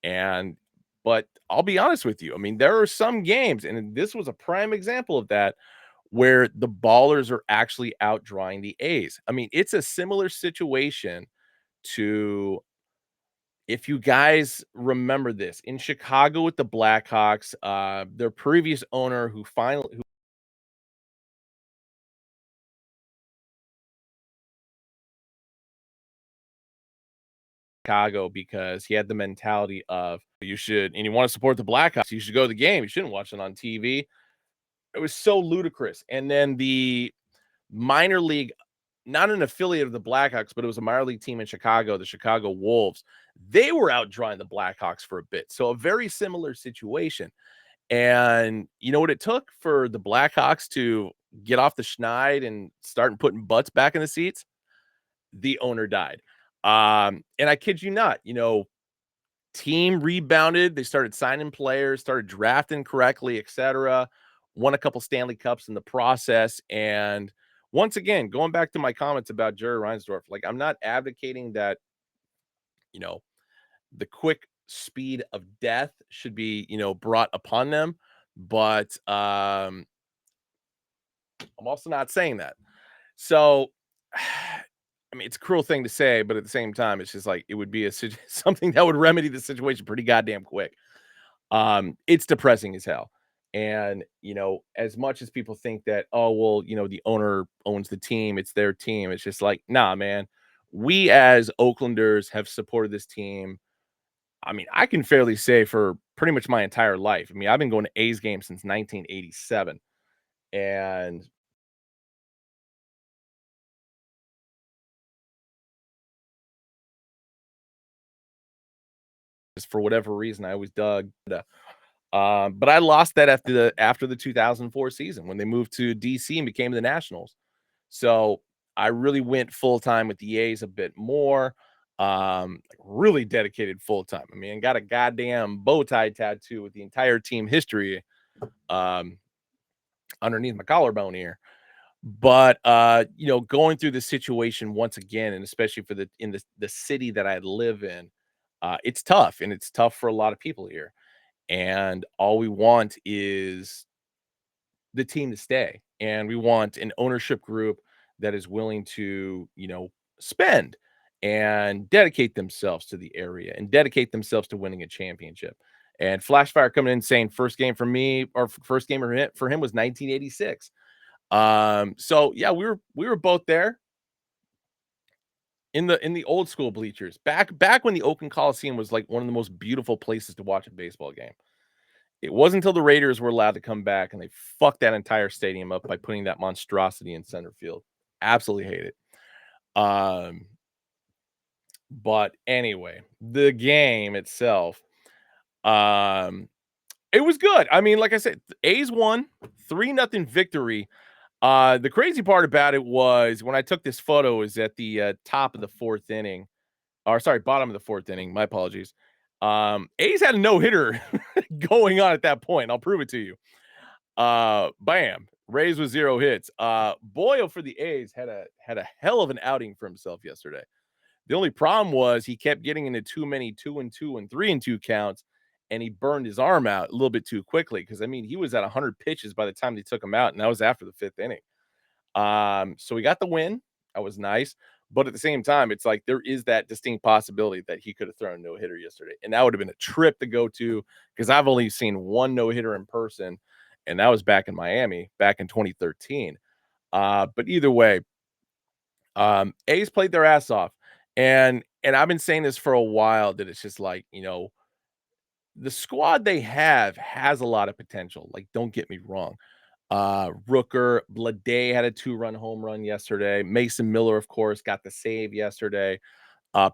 And but I'll be honest with you. I mean, there are some games, and this was a prime example of that, where the Ballers are actually outdrawing the A's. I mean, it's a similar situation to if you guys remember this in Chicago with the Blackhawks, their previous owner who Chicago because he had the mentality of you should and you want to support the Blackhawks, you should go to the game. You shouldn't watch it on TV. It was so ludicrous. And then the minor league, not an affiliate of the Blackhawks, but it was a minor league team in Chicago, the Chicago Wolves. They were outdrawing the Blackhawks for a bit. So a very similar situation. And you know what it took for the Blackhawks to get off the schneid and start putting butts back in the seats? The owner died. And I kid you not, team rebounded. They started signing players, started drafting correctly, etc. Won a couple Stanley Cups in the process. And once again, going back to my comments about Jerry Reinsdorf, like I'm not advocating that, you know, the quick speed of death should be, brought upon them. But I'm also not saying that. So, I mean, it's a cruel thing to say, but at the same time, it's just like it would be something that would remedy the situation pretty goddamn quick. It's depressing as hell. And, as much as people think that, oh, well, the owner owns the team, it's their team. It's just like, nah, man. We as Oaklanders have supported this team. I mean, I can fairly say for pretty much my entire life. I mean, I've been going to A's games since 1987. And just for whatever reason, I always dug. But I lost that after the 2004 season when they moved to DC and became the Nationals. So I really went full time with the A's a bit more. Like really dedicated full time. I mean, got a goddamn bow tie tattoo with the entire team history um, underneath my collarbone here. But going through the situation once again, and especially for the city that I live in, it's tough, and it's tough for a lot of people here. And all we want is the team to stay. And we want an ownership group that is willing to, spend and dedicate themselves to the area and dedicate themselves to winning a championship. And Flashfire coming in saying first game for me or first game for him was 1986. So yeah, we were both there. in the old school bleachers, back when the Oakland Coliseum was, like, one of the most beautiful places to watch a baseball game. It wasn't until the Raiders were allowed to come back, and they fucked that entire stadium up by putting that monstrosity in center field. Absolutely hate it. Um, but anyway, the game itself, um, it was good. I mean, like I said, the A's won 3-0 victory. The crazy part about it was when I took this photo is at the, top of the 4th inning, or sorry, bottom of the 4th inning, my apologies. A's had a no-hitter going on at that point. I'll prove it to you. Bam, Rays with 0 hits. Boyle for the A's had a hell of an outing for himself yesterday. The only problem was he kept getting into too many 2-2 and 3-2 counts, and he burned his arm out a little bit too quickly because, I mean, he was at 100 pitches by the time they took him out, and that was after the 5th inning. So we got the win. That was nice. But at the same time, it's like there is that distinct possibility that he could have thrown a no hitter yesterday. And that would have been a trip to go to because I've only seen one no hitter in person, and that was back in Miami back in 2013. But either way, A's played their ass off. And I've been saying this for a while that it's just like, the squad they have has a lot of potential. Like, don't get me wrong. Rooker, Blade had a 2-run home run yesterday. Mason Miller, of course, got the save yesterday.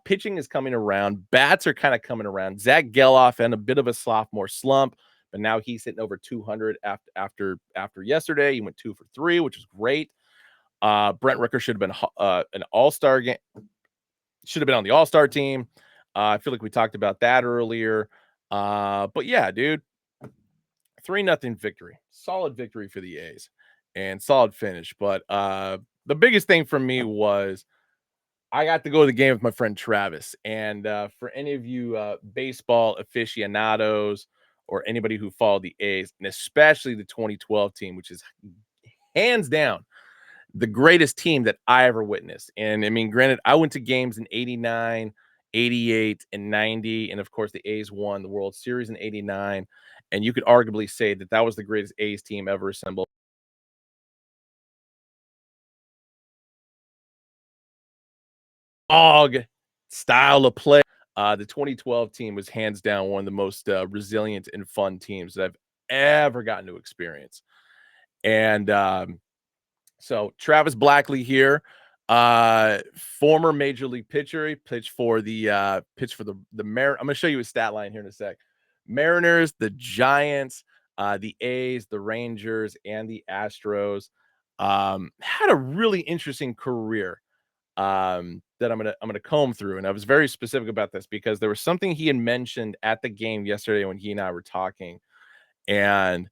Pitching is coming around. Bats are kind of coming around. Zach Geloff had a bit of a sophomore slump, but now he's hitting over 200 after yesterday. He went 2 for 3, which is great. Brent Rooker should have been an all-star game. Should have been on the all-star team. I feel like we talked about that earlier. But yeah, dude, 3-0 victory. Solid victory for the A's and solid finish. But the biggest thing for me was I got to go to the game with my friend Travis. And for any of you baseball aficionados or anybody who followed the A's, and especially the 2012 team, which is hands down the greatest team that I ever witnessed. And I mean, granted, I went to games in 89, 88, and 90. And of course, the A's won the World Series in 89. And you could arguably say that that was the greatest A's team ever assembled. Dog style of play. The 2012 team was hands down one of the most resilient and fun teams that I've ever gotten to experience. And so Travis Blackley here, former major league pitcher. He pitched for the I'm gonna show you his stat line here in a sec. Mariners, the Giants, the A's, the Rangers, and the Astros. Had a really interesting career that I'm gonna comb through. And I was very specific about this because there was something he had mentioned at the game yesterday when he and I were talking. And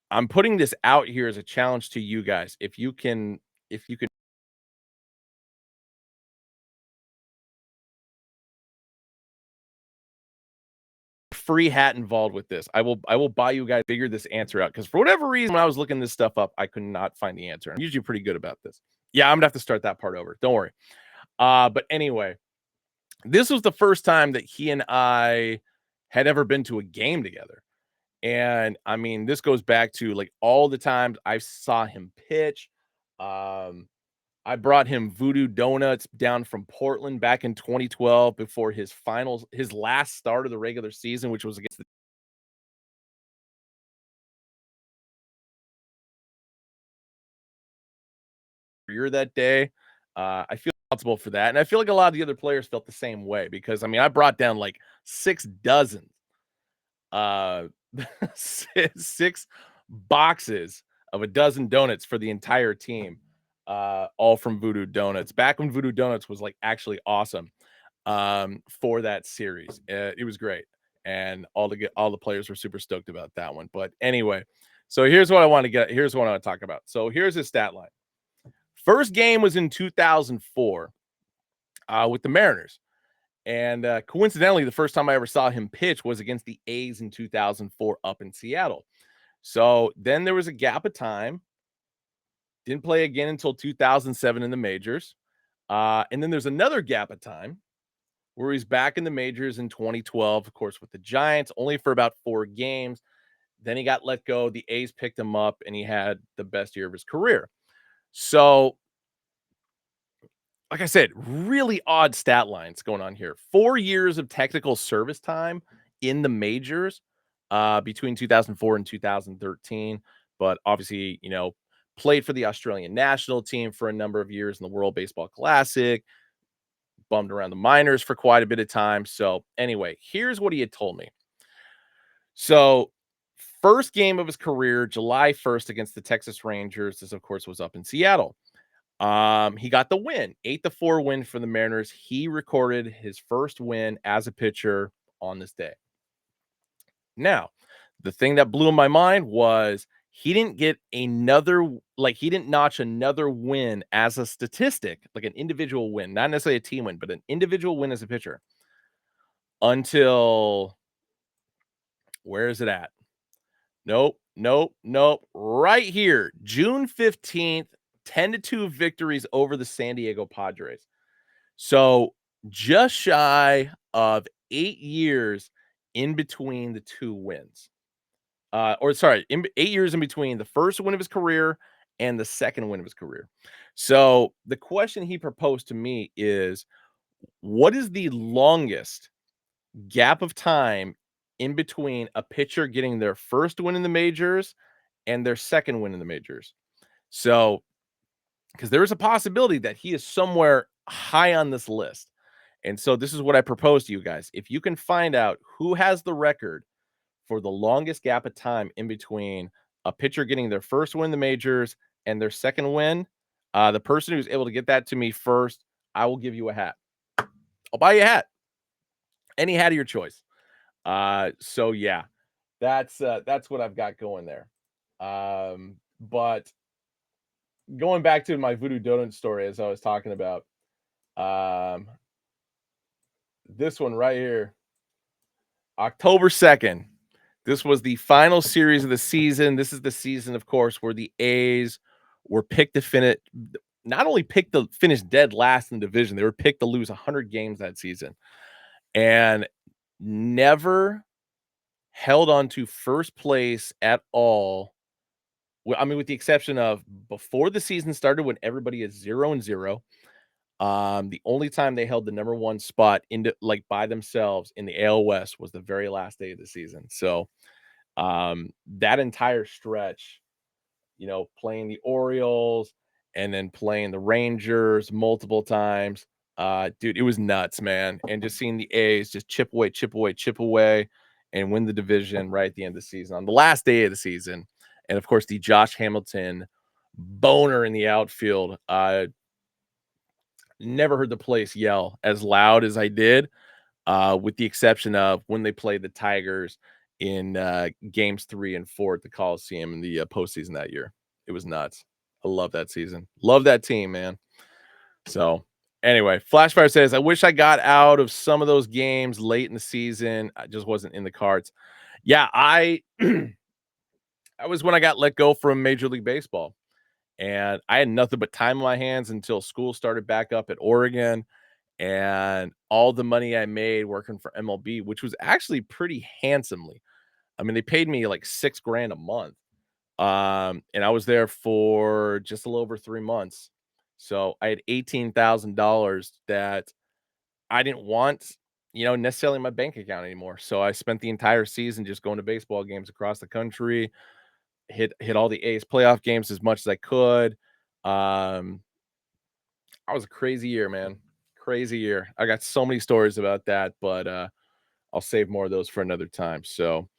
I'm putting this out here as a challenge to you guys. If you can free hat involved with this, I will buy you guys figure this answer out because for whatever reason when I was looking this stuff up, I could not find the answer. I'm usually pretty good about this. Yeah, I'm gonna have to start that part over. Don't worry. But anyway, this was the first time that he and I had ever been to a game together. And I mean, this goes back to like all the times I saw him pitch. Um, I brought him Voodoo Donuts down from Portland back in 2012 before his last start of the regular season, which was against the Warrior that day. I feel responsible for that, and I feel like a lot of the other players felt the same way because I mean, I brought down like 6 dozen, uh, 6 boxes of a dozen donuts for the entire team, all from Voodoo Donuts. Back when Voodoo Donuts was like actually awesome. For that series. It was great, and all the players were super stoked about that one. But anyway, so here's what I want to get. Here's what I want to talk about. So here's his stat line. First game was in 2004 with the Mariners, and coincidentally, the first time I ever saw him pitch was against the A's in 2004 up in Seattle. So then there was a gap of time. Didn't play again until 2007 in the majors. And then there's another gap of time where he's back in the majors in 2012, of course, with the Giants, only for about 4 games. Then he got let go. The A's picked him up, and he had the best year of his career. So like I said, really odd stat lines going on here. 4 years of technical service time in the majors, between 2004 and 2013, but obviously, played for the Australian national team for a number of years in the World Baseball Classic, bummed around the minors for quite a bit of time. So, anyway, here's what he had told me. So, first game of his career, July 1st against the Texas Rangers. This, of course, was up in Seattle. He got the win, 8-4 win for the Mariners. He recorded his first win as a pitcher on this day. Now, the thing that blew my mind was he didn't get another, like, he didn't notch another win as a statistic, like an individual win, not necessarily a team win, but an individual win as a pitcher until where is it at? Nope, nope, nope. Right here, June 15th, 10-2 victories over the San Diego Padres. So just shy of 8 years in between the 2 wins. Or sorry, 8 years in between the first win of his career and the second win of his career. So the question he proposed to me is, what is the longest gap of time in between a pitcher getting their first win in the majors and their second win in the majors? So, because there is a possibility that he is somewhere high on this list. And so this is what I propose to you guys. If you can find out who has the record for the longest gap of time in between a pitcher getting their first win in the majors and their second win, the person who's able to get that to me first, I will give you a hat. I'll buy you a hat. Any hat of your choice. So yeah, that's what I've got going there. But going back to my voodoo donut story, as I was talking about, um, this one right here, October 2nd. This was the final series of the season. This is the season, of course, where the A's were picked to finish, not only picked to finish dead last in the division, they were picked to lose 100 games that season and never held on to first place at all. Well, I mean, with the exception of before the season started when everybody is 0-0. The only time they held the number 1 spot into like by themselves in the AL West was the very last day of the season. So that entire stretch, playing the Orioles and then playing the Rangers multiple times. Dude, it was nuts, man. And just seeing the A's just chip away, chip away, chip away, and win the division right at the end of the season on the last day of the season. And of course, the Josh Hamilton boner in the outfield. Never heard the place yell as loud as I did, with the exception of when they played the Tigers in games 3 and 4 at the Coliseum in the postseason that year. It was nuts. I love that season. Love that team, man. So, anyway, Flashfire says, I wish I got out of some of those games late in the season. I just wasn't in the cards. Yeah, I that was when I got let go from Major League Baseball. And I had nothing but time on my hands until school started back up at Oregon. And all the money I made working for MLB, which was actually pretty handsomely. I mean, they paid me like 6 grand a month. And I was there for just a little over 3 months. So I had $18,000 that I didn't want, necessarily in my bank account anymore. So I spent the entire season just going to baseball games across the country, hit all the A's playoff games as much as I could. Um, I was a crazy year, man. Crazy year. I got so many stories about that, but I'll save more of those for another time. So,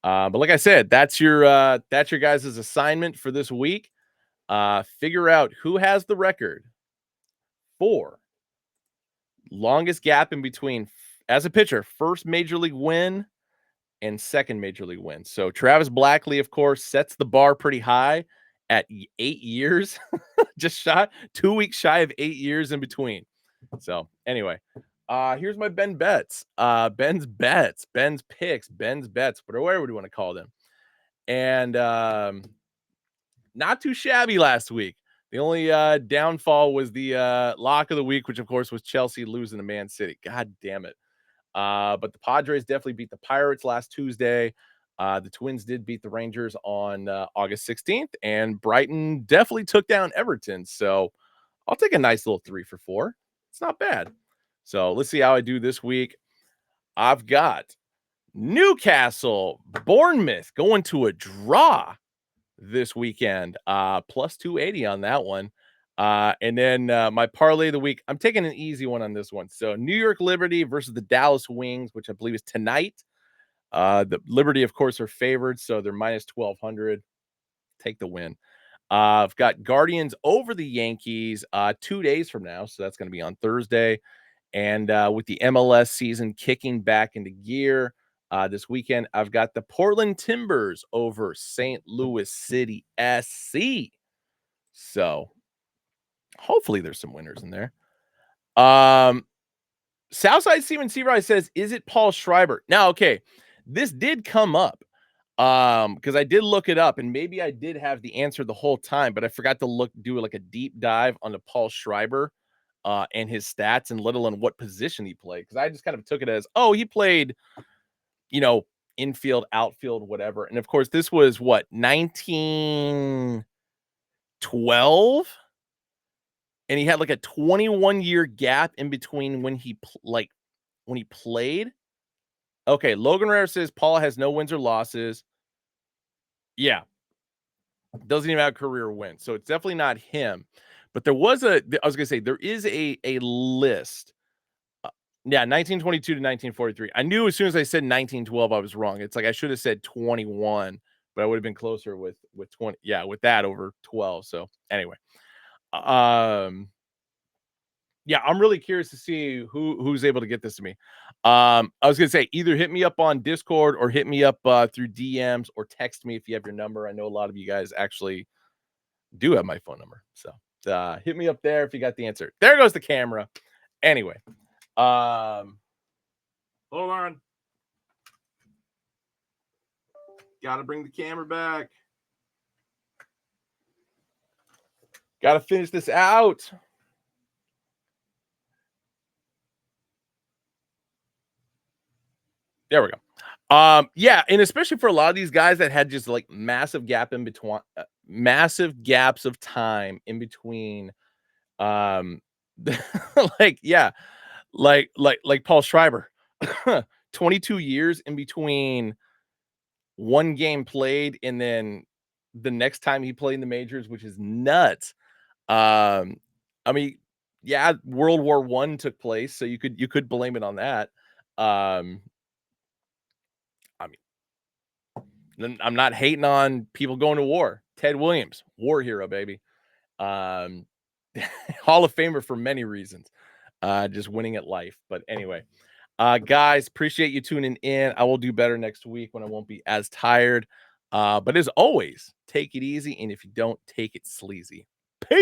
but like I said, that's your guys' assignment for this week. Figure out who has the record for longest gap in between as a pitcher, first major league win and second major league win. So Travis Blackley, of course, sets the bar pretty high at 8 years, just shot 2 weeks shy of 8 years in between. So anyway, here's my Ben bets, Ben's bets, Ben's picks, Ben's bets, whatever you want to call them. And not too shabby last week. The only downfall was the lock of the week, which of course was Chelsea losing to Man City. God damn it. But the Padres definitely beat the Pirates last Tuesday. The Twins did beat the Rangers on August 16th, and Brighton definitely took down Everton. So I'll take a nice little 3 for 4. It's not bad. So let's see how I do this week. I've got Newcastle, Bournemouth going to a draw this weekend. Plus 280 on that one. And then my parlay of the week, I'm taking an easy one on this one. So New York Liberty versus the Dallas Wings, which I believe is tonight. The Liberty, of course, are favored, so they're minus 1,200. Take the win. I've got Guardians over the Yankees 2 days from now, so that's going to be on Thursday. And with the MLS season kicking back into gear this weekend, I've got the Portland Timbers over St. Louis City SC. So hopefully there's some winners in there. Southside Steven Seabright says, is it Paul Schreiber? Now, okay, this did come up because I did look it up, and maybe I did have the answer the whole time, but I forgot to do like a deep dive on the Paul Schreiber and his stats, and let alone what position he played, because I just kind of took it as, oh, he played, infield, outfield, whatever. And of course, this was what, 1912, and he had like a 21-year gap in between when he played. Okay, Logan Rare says Paul has no wins or losses. Yeah, doesn't even have career wins, so it's definitely not him. But there was I was gonna say there is a list. Yeah, 1922 to 1943. I knew as soon as I said 1912, I was wrong. It's like I should have said 21, but I would have been closer with 20. Yeah, with that over 12. So anyway, yeah, I'm really curious to see who's able to get this to me. I was gonna say either hit me up on Discord or hit me up through DMs or text me if you have your number. I know a lot of you guys actually do have my phone number, so hit me up there if you got the answer. There goes the camera. Anyway, hold on. Gotta bring the camera back. Gotta finish this out. There we go. Yeah, and especially for a lot of these guys that had just like massive gaps of time in between. Like yeah, like Paul Schreiber, 22 years in between one game played and then the next time he played in the majors, which is nuts. I mean, yeah, World War I took place, so you could blame it on that. Um, I mean, I'm not hating on people going to war. Ted Williams, war hero, baby. Um, Hall of Famer for many reasons. Just winning at life. But anyway, guys, appreciate you tuning in. I will do better next week when I won't be as tired. But as always, take it easy, and if you don't, take it sleazy. Peace.